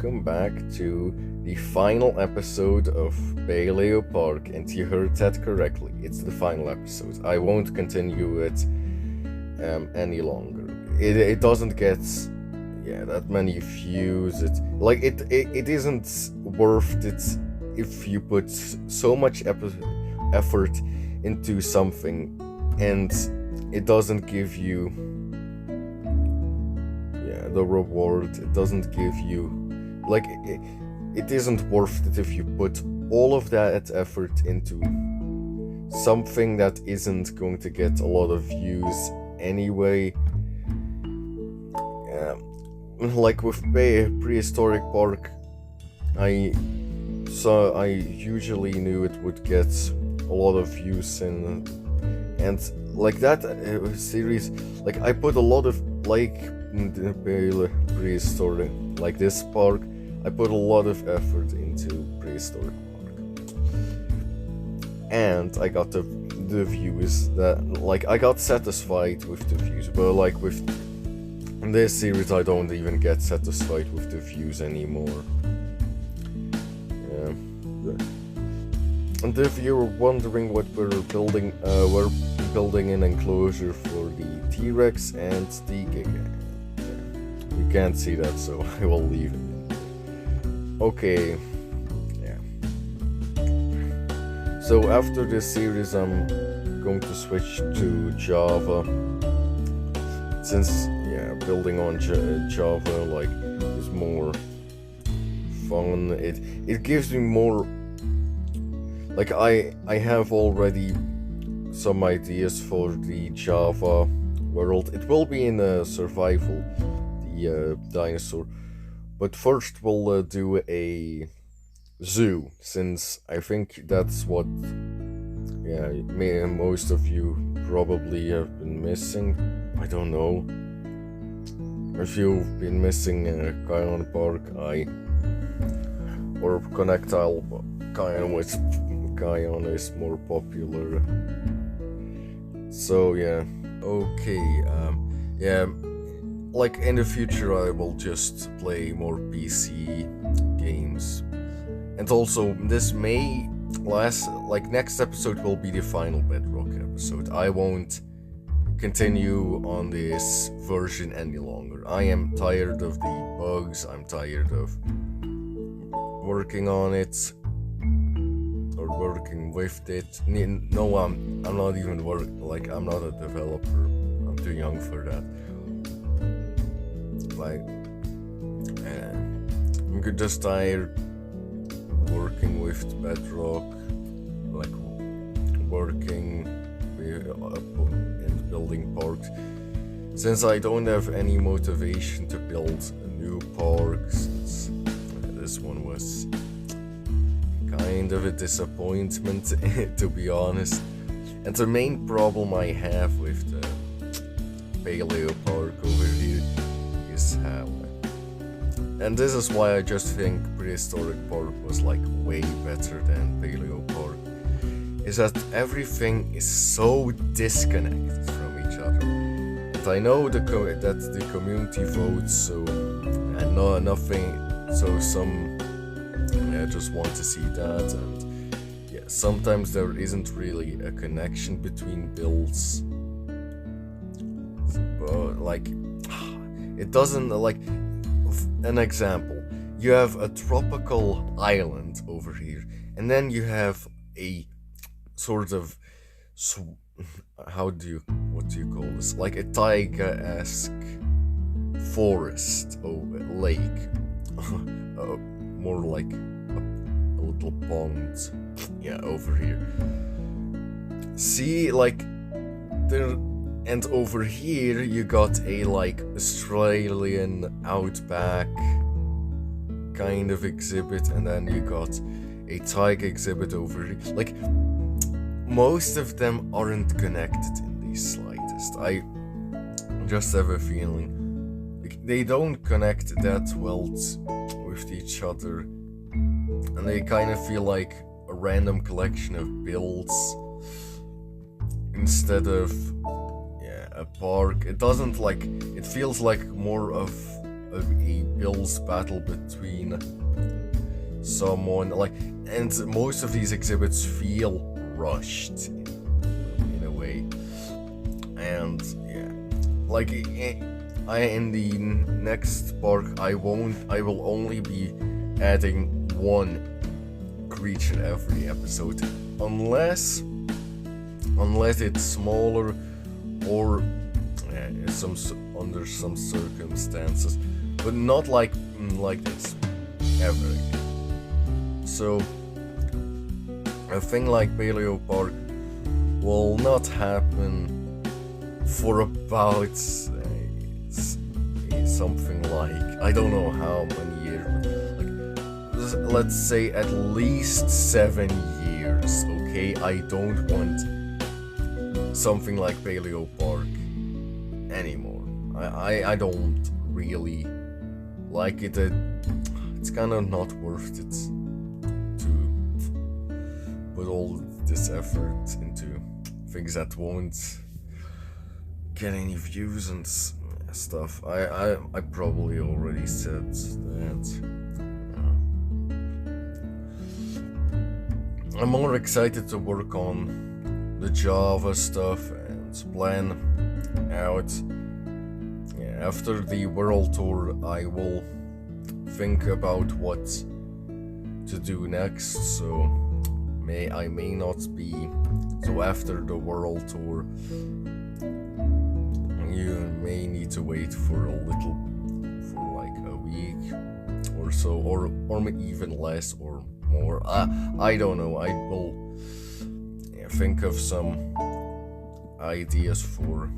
welcome back to the final episode of Paleo Park, and you heard that correctly. It's the final episode. I won't continue it any longer. It doesn't get that many views. It isn't worth it if you put so much effort into something and it doesn't give you the reward. It doesn't give you it isn't worth it if you put all of that effort into something that isn't going to get a lot of views anyway. Like with Prehistoric Park, I usually knew it would get a lot of views and like that series, like I put a lot of in the Prehistoric, like this park, I put a lot of effort into Prehistoric Park, and I got the views that I got satisfied with the views, but with this series I don't even get satisfied with the views anymore. And if you're wondering what we're building an enclosure for the T-Rex and the Giga. You can't see that, so I will leave it. Okay. So after this series I'm going to switch to Java, since building on Java is more fun. It gives me more, I have already some ideas for the Java world. It will be in a survival, the dinosaur, but first we'll do a zoo, since I think that's what most of you probably have been missing. I don't know if you've been missing Kion Park, or Connectile Kion, which Kion is more popular. So okay, in the future I will just play more PC games, and also this may last, next episode will be the final Bedrock episode. I won't continue on this version any longer. I am tired of the bugs, I'm tired of working on it or working with it. No, I'm not even I'm not a developer. I'm too young for that. I'm just tired working with Bedrock, working and building parks, since I don't have any motivation to build a new park, since this one was kind of a disappointment to be honest. And the main problem I have with the Paleo Park over here is how, and this is why I just think Prehistoric Park was way better than Paleo Park, is that everything is so disconnected from each other. And I know that the community votes, so and nothing, so some just want to see that, and sometimes there isn't really a connection between builds. But it doesn't, an example, you have a tropical island over here, and then you have a sort of what do you call this, a taiga-esque forest or lake, more like a little pond over here. See, there, and over here you got a Australian outback kind of exhibit, and then you got a taiga exhibit over here. Most of them aren't connected in the slightest. I just have a feeling they don't connect that well with each other, and they kind of feel like a random collection of builds instead of a park. It doesn't it feels like more of a Bill's battle between someone, like, and most of these exhibits feel rushed in a way. And yeah, like in the next park, I will only be adding one creature every episode, unless it's smaller or under some circumstances, but not like this ever again. So a thing like Paleo Park will not happen for about something like, I don't know how many years, like let's say at least 7 years. Okay, I don't want something like Paleo Park anymore. I don't really like it. It's kind of not worth it to put all this effort into things that won't get any views and stuff. I probably already said that. I'm more excited to work on the Java stuff and plan out. Yeah, after the world tour, I will think about what to do next. So I may not be. So after the world tour, you may need to wait for like a week or so, or even less or more. I don't know. I will think of some ideas for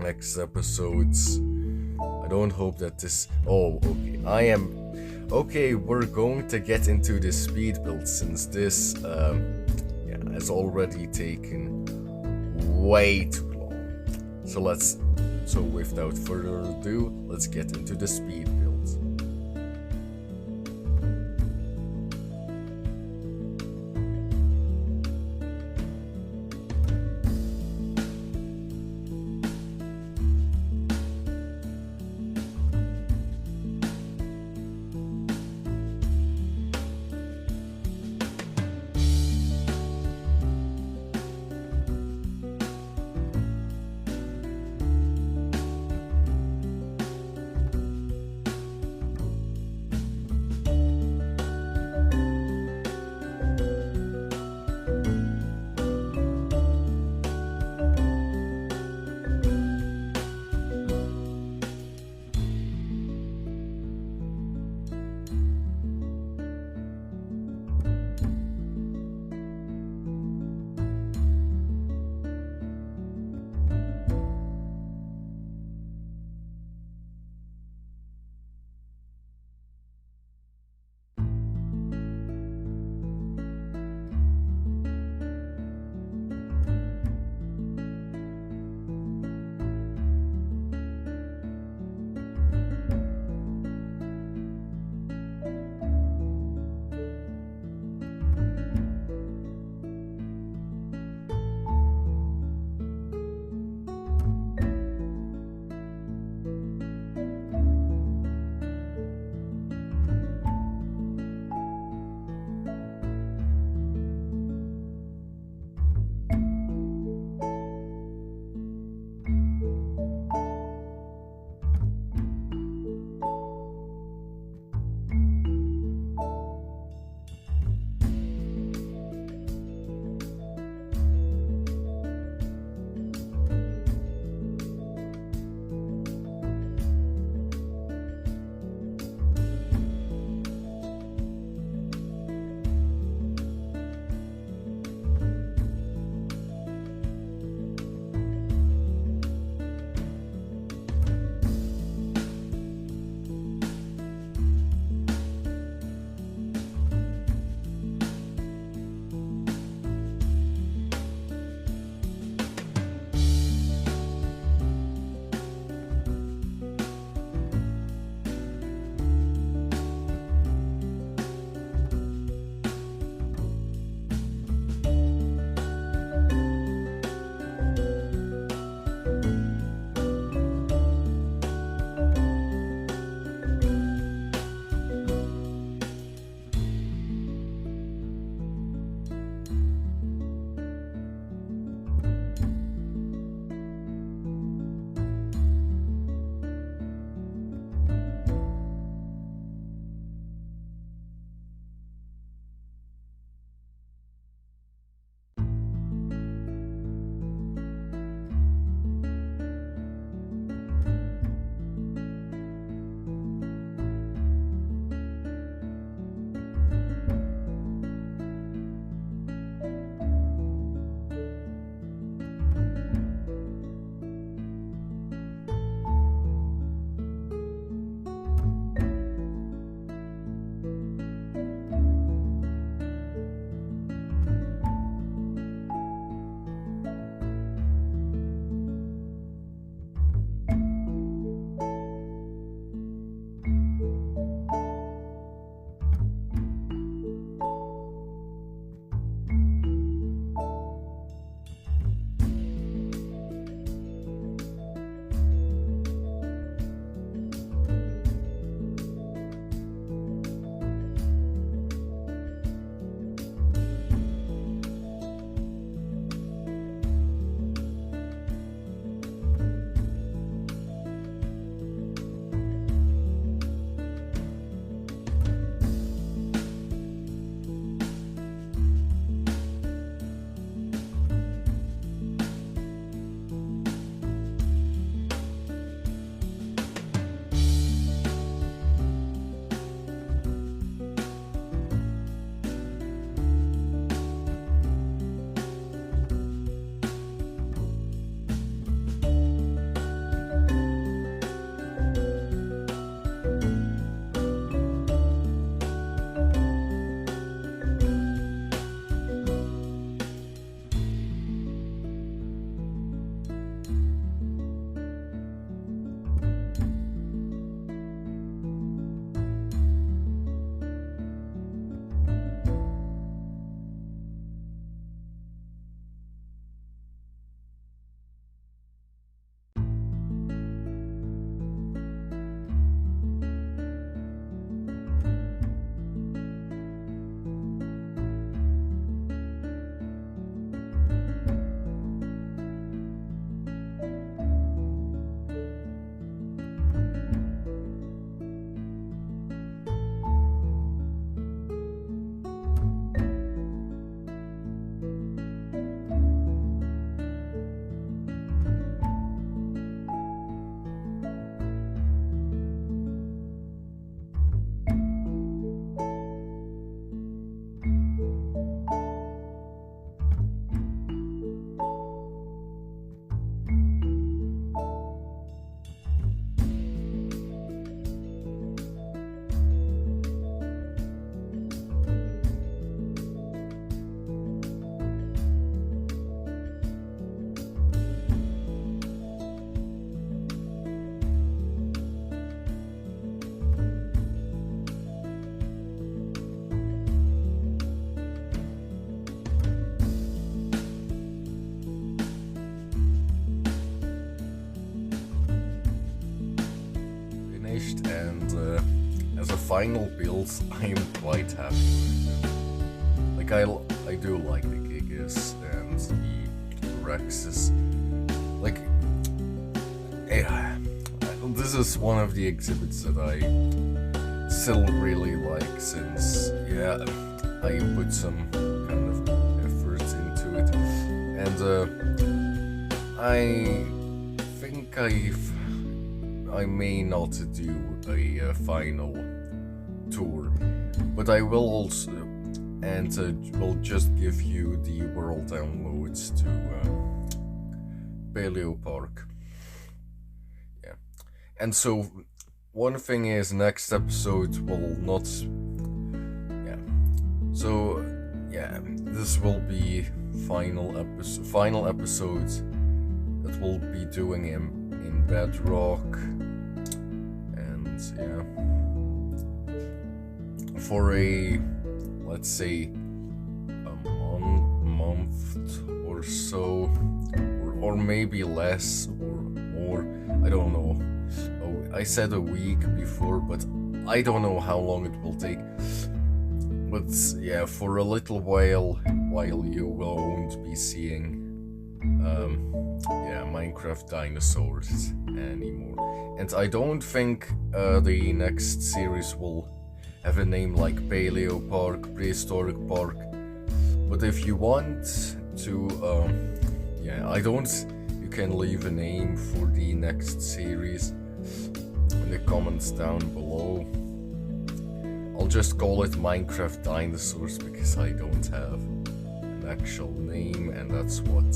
next episodes. I don't hope that this. Oh, okay. Okay, we're going to get into the speed build since this has already taken way too long. So without further ado, let's get into the speed build. final build, I am quite happy with it. Like I do like the Gigas and the Rexes. Like, this is one of the exhibits that I still really like, since I put some kind of effort into it, and I think I may not do a final tour, but I will also, and will just give you the world downloads to Paleo Park. Yeah, and so one thing is, next episode will not. Yeah, so yeah, this will be final episodes that we'll be doing in Bedrock. Yeah, for a, let's say, a month or so, or maybe less or more, I don't know. Oh, I said a week before, but I don't know how long it will take. But yeah, for a little while you won't be seeing Minecraft Dinosaurs anymore. And I don't think the next series will have a name like Paleo Park, Prehistoric Park. But if you want to, you can leave a name for the next series in the comments down below. I'll just call it Minecraft Dinosaurs because I don't have an actual name, and that's what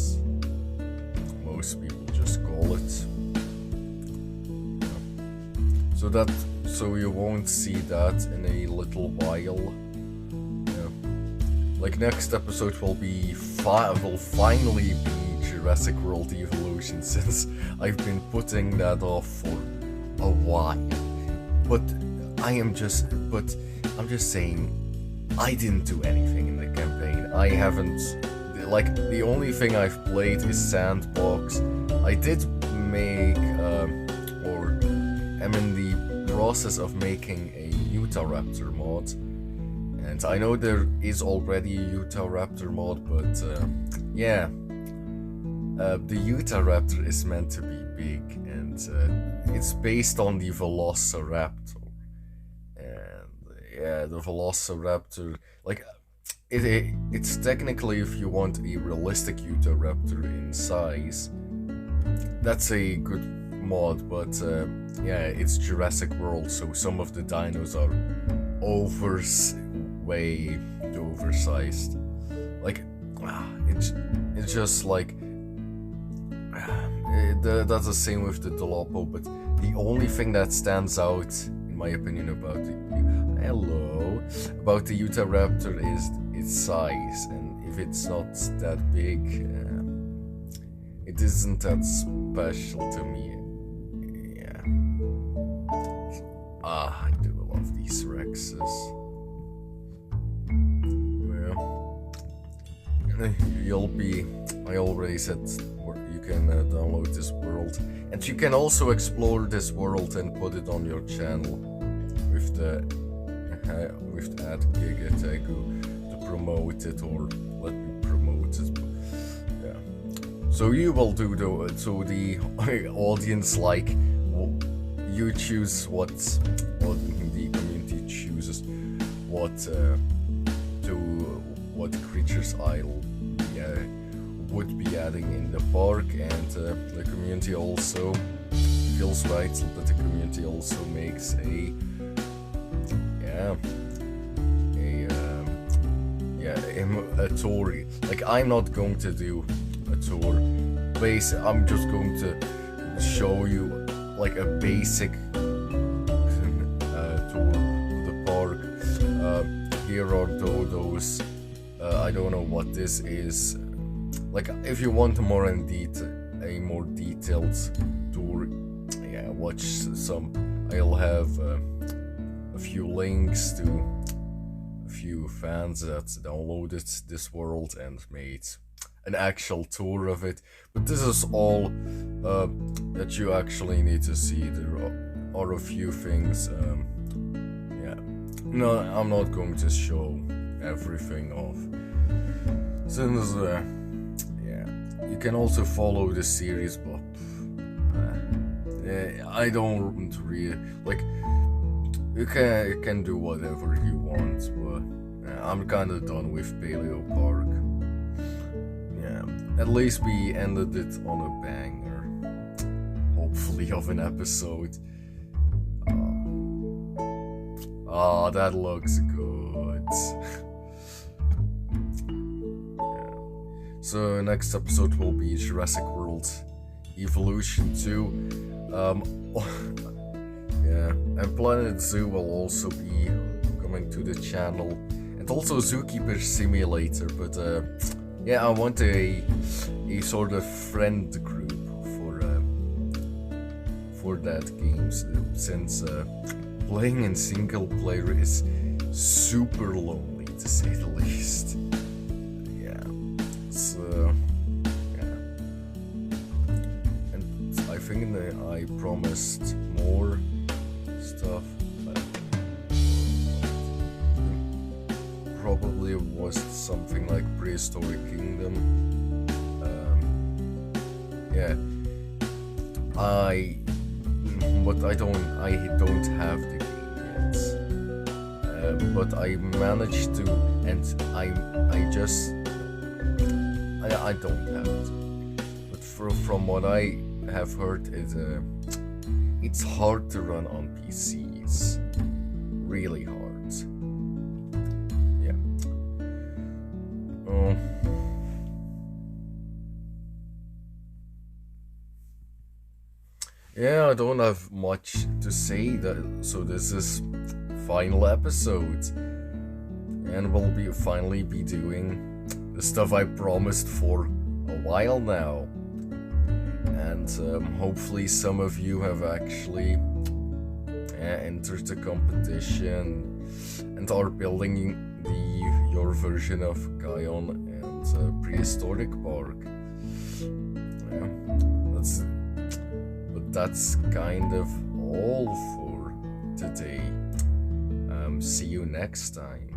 most people just call it. So you won't see that in a little while. Yeah. Like, next episode will finally be Jurassic World Evolution, since I've been putting that off for a while. But I'm just saying, I didn't do anything in the campaign. I haven't, like, the only thing I've played is Sandbox. I did make, or am in the process of making a Utahraptor mod. And I know there is already a Utahraptor mod, but yeah. The Utahraptor is meant to be big, and it's based on the Velociraptor. Yeah, the Velociraptor, like, it's technically, if you want a realistic Utahraptor in size, that's a good mod, but yeah, it's Jurassic World, so some of the dinos are way oversized. Like, it's just like, that's the same with the Diloppo, but the only thing that stands out, in my opinion, about the Utahraptor is its size, and if it's not that big, it isn't that special to me. Yeah. I do love these Rexes. Yeah. I already said you can download this world, and you can also explore this world and put it on your channel with the ad Giga tag to promote it, or let me promote it. Yeah. So you will do so the audience, like, you choose what the community chooses, what creatures I'll would be adding in the park, and the community also feels right that the community also makes a tour. Like, I'm not going to do a tour. I'm just going to show you like a basic tour of the park. Here are those. I don't know what this is. Like, if you want a more detailed tour, yeah, watch some. I'll have a few links to a few fans that downloaded this world and made an actual tour of it. But this is all that you actually need to see. There are a few things. Yeah. No, I'm not going to show everything off. Since, yeah, you can also follow the series, but I don't really, like, you can do whatever you want, but I'm kinda done with Paleo Park. Yeah, at least we ended it on a banger, hopefully, of an episode. That looks good. Yeah. So next episode will be Jurassic World Evolution 2. Yeah, and Planet Zoo will also be coming to the channel, and also Zookeeper Simulator. But yeah, I want a sort of friend group for that game, since playing in single player is super lonely, to say the least. Yeah, so yeah, and I think that I promised more stuff. Probably was something like Prehistoric Kingdom. Yeah, but I don't have the game yet. But I managed to, and I don't have it. But from what I have heard, it's hard to run on PCs, really hard. Yeah. Yeah, I don't have much to say, so this is final episode, and we'll finally be doing the stuff I promised for a while now, and hopefully some of you have actually entered the competition and are building your version of Guyon and Prehistoric Park. Yeah, that's kind of all for today. See you next time.